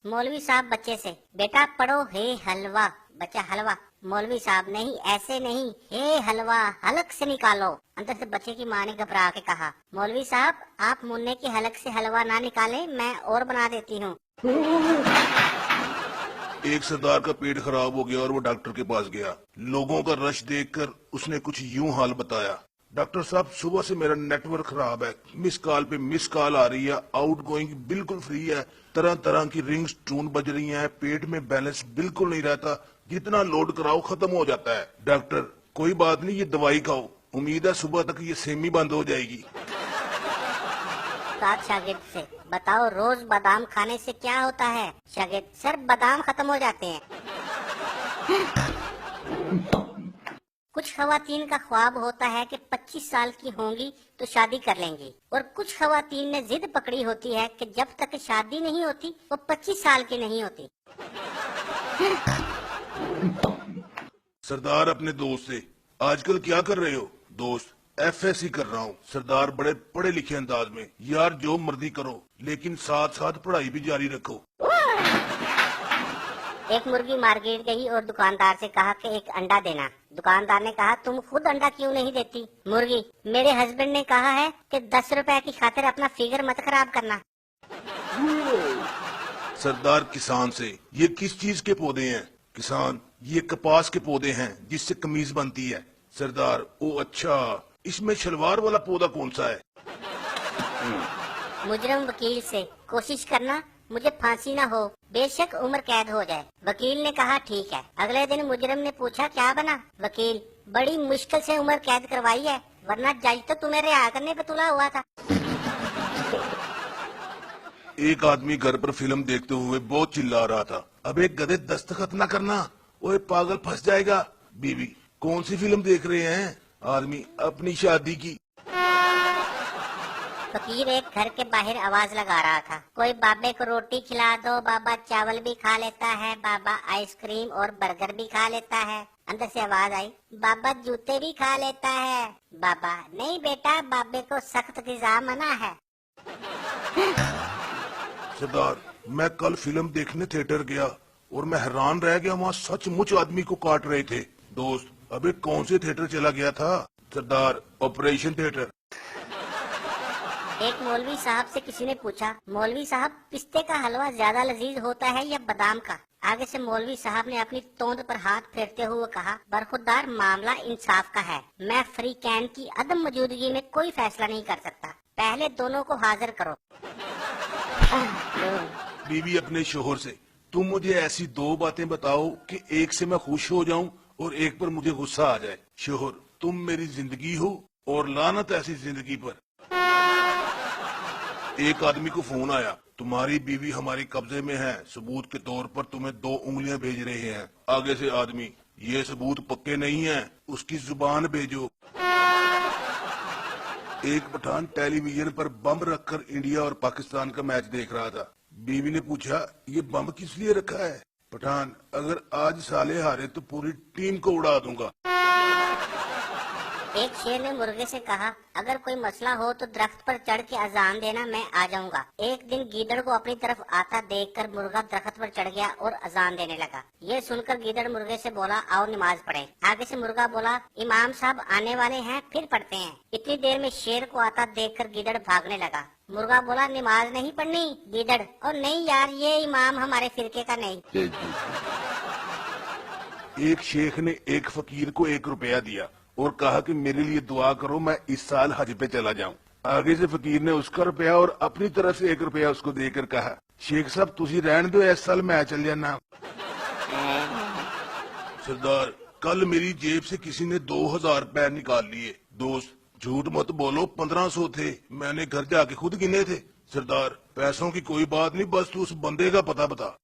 मौलवी साहब बच्चे से, बेटा पढ़ो हे हलवा। बच्चा हलवा। मौलवी साहब नहीं, ऐसे नहीं, हे हलवा हलक से निकालो। अंदर से बच्चे की माँ ने घबरा के कहा, मौलवी साहब आप मुन्ने की हलक से हलवा ना निकाले, मैं और बना देती हूँ। एक सरदार का पेट खराब हो गया और वो डॉक्टर के पास गया। लोगों का रश देखकर उसने कुछ यूं हाल बताया, डॉक्टर साहब सुबह से मेरा नेटवर्क खराब है, मिस कॉल पे मिस कॉल आ रही है, आउट गोइंग बिल्कुल फ्री है, तरह तरह की रिंग्स टून बज रही हैं, पेट में बैलेंस बिल्कुल नहीं रहता, जितना लोड कराओ खत्म हो जाता है। डॉक्टर कोई बात नहीं, ये दवाई खाओ, उम्मीद है सुबह तक ये सेमी बंद हो जाएगी। साथ शागिर्द से, बताओ रोज बादाम खाने से क्या होता है? शागिर्द, सर बादाम खत्म हो जाते हैं। कुछ खवातीन का ख्वाब होता है कि 25 साल की होंगी तो शादी कर लेंगी, और कुछ खवातीन ने जिद पकड़ी होती है कि जब तक शादी नहीं होती वो 25 साल की नहीं होती। सरदार अपने दोस्त से, आजकल क्या कर रहे हो? दोस्त, FSC कर रहा हूँ। सरदार बड़े पढ़े लिखे अंदाज में, यार जो मर्जी करो लेकिन साथ साथ पढ़ाई भी जारी रखो। एक मुर्गी मार्केट गई और दुकानदार से कहा कि एक अंडा देना। दुकानदार ने कहा, तुम खुद अंडा क्यों नहीं देती? मुर्गी, मेरे हस्बैंड ने कहा है कि 10 रुपए की खातिर अपना फिगर मत खराब करना। सरदार किसान से, ये किस चीज के पौधे हैं? किसान, ये कपास के पौधे हैं जिससे कमीज बनती है। सरदार, ओ अच्छा, इसमें शलवार वाला पौधा कौन सा है? मुजरम वकील से, कोशिश करना मुझे फांसी ना हो, बेशक उम्र कैद हो जाए। वकील ने कहा ठीक है। अगले दिन मुजरम ने पूछा क्या बना? वकील, बड़ी मुश्किल से उम्र कैद करवाई है, वरना जज तो तुम्हें रिहा करने पे तुला हुआ था। एक आदमी घर पर फिल्म देखते हुए बहुत चिल्ला रहा था, अब एक गधे दस्तखत न करना, ओए पागल फंस जाएगा। बीवी, कौन सी फिल्म देख रहे हैं? आदमी, अपनी शादी की। फकीर एक घर के बाहर आवाज लगा रहा था, कोई बाबे को रोटी खिला दो, बाबा चावल भी खा लेता है, बाबा आइसक्रीम और बर्गर भी खा लेता है। अंदर से आवाज आई, बाबा जूते भी खा लेता है। बाबा, नहीं बेटा, बाबे को सख्त ग़िज़ा मना है। सरदार, मैं कल फिल्म देखने थिएटर गया और मैं हैरान रह गया, वहाँ सचमुच आदमी को काट रहे थे। दोस्त, अबे कौन से थिएटर चला गया था? सरदार, ऑपरेशन थिएटर। एक मौलवी साहब से किसी ने पूछा, मौलवी साहब पिस्ते का हलवा ज्यादा लजीज होता है या बादाम का? आगे से मौलवी साहब ने अपनी तोंद पर हाथ फेरते हुए कहा, बरखुरदार मामला इंसाफ का है, मैं फ्री कैन की अदम मौजूदगी में कोई फैसला नहीं कर सकता, पहले दोनों को हाजिर करो। बीवी अपने शोहर से, तुम मुझे ऐसी दो बातें बताओ कि एक से मैं खुश हो जाऊं और एक पर मुझे गुस्सा आ जाए। शोहर, तुम मेरी जिंदगी हो और लानत ऐसी जिंदगी पर। एक आदमी को फोन आया, तुम्हारी बीवी हमारी कब्जे में है, सबूत के तौर पर तुम्हें 2 उंगलियां भेज रहे हैं। आगे से आदमी, ये सबूत पक्के नहीं हैं, उसकी जुबान भेजो। एक पठान टेलीविजन पर बम रखकर इंडिया और पाकिस्तान का मैच देख रहा था। बीवी ने पूछा, ये बम किस लिए रखा है? पठान, अगर आज साले हारे तो पूरी टीम को उड़ा दूंगा। एक शेर ने मुर्गे से कहा, अगर कोई मसला हो तो दरख्त पर चढ़ के अजान देना, मैं आ जाऊंगा। एक दिन गीदड़ को अपनी तरफ आता देखकर मुर्गा दरख्त पर चढ़ गया और अजान देने लगा। ये सुनकर गीदड़ मुर्गे से बोला, आओ नमाज पढ़े। आगे से मुर्गा बोला, इमाम साहब आने वाले हैं, फिर पढ़ते हैं। इतनी देर में शेर को आता देखकर गीदड़ भागने लगा। मुर्गा बोला, नमाज नहीं पढ़नी? गीदड़, और नहीं यार, ये इमाम हमारे फिरके का नहीं। एक शेख ने एक फकीर को 1 रुपया दिया और कहा कि मेरे लिए दुआ करो, मैं इस साल हज पे चला जाऊं। आगे से फकीर ने उसका रुपया और अपनी तरफ से 1 रुपया उसको देकर कहा, शेख साहब तुसी रहने दो, इस साल मैं चल जाना। सरदार, कल मेरी जेब से किसी ने 2000 रुपए निकाल लिए। दोस्त, झूठ मत बोलो, 1500 थे, मैंने घर जाके खुद गिने थे। सरदार, पैसों की कोई बात नहीं, बस तू उस बंदे का पता बता।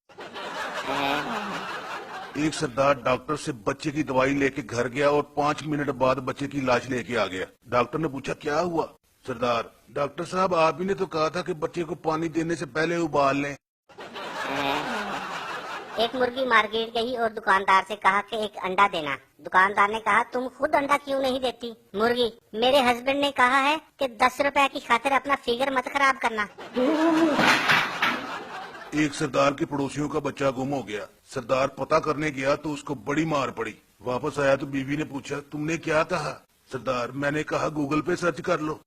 एक सरदार डॉक्टर से बच्चे की दवाई लेके घर गया और 5 मिनट बाद बच्चे की लाश लेके आ गया। डॉक्टर ने पूछा, क्या हुआ? सरदार, डॉक्टर साहब आप ही ने तो कहा था कि बच्चे को पानी देने से पहले उबाल लें। एक मुर्गी मार्केट गई और दुकानदार से कहा कि एक अंडा देना। दुकानदार ने कहा, तुम खुद अंडा क्यों नहीं देती? मुर्गी, मेरे हस्बैंड ने कहा है कि 10 रुपए की खातिर अपना फिगर मत खराब करना। ایک سردار کے پڑوسیوں کا بچہ گم ہو گیا. سردار پتہ کرنے گیا تو اس کو بڑی مار پڑی. واپس آیا تو بیوی نے پوچھا تم نے کیا کہا؟ سردار میں نے کہا گوگل پہ سرچ کر لو.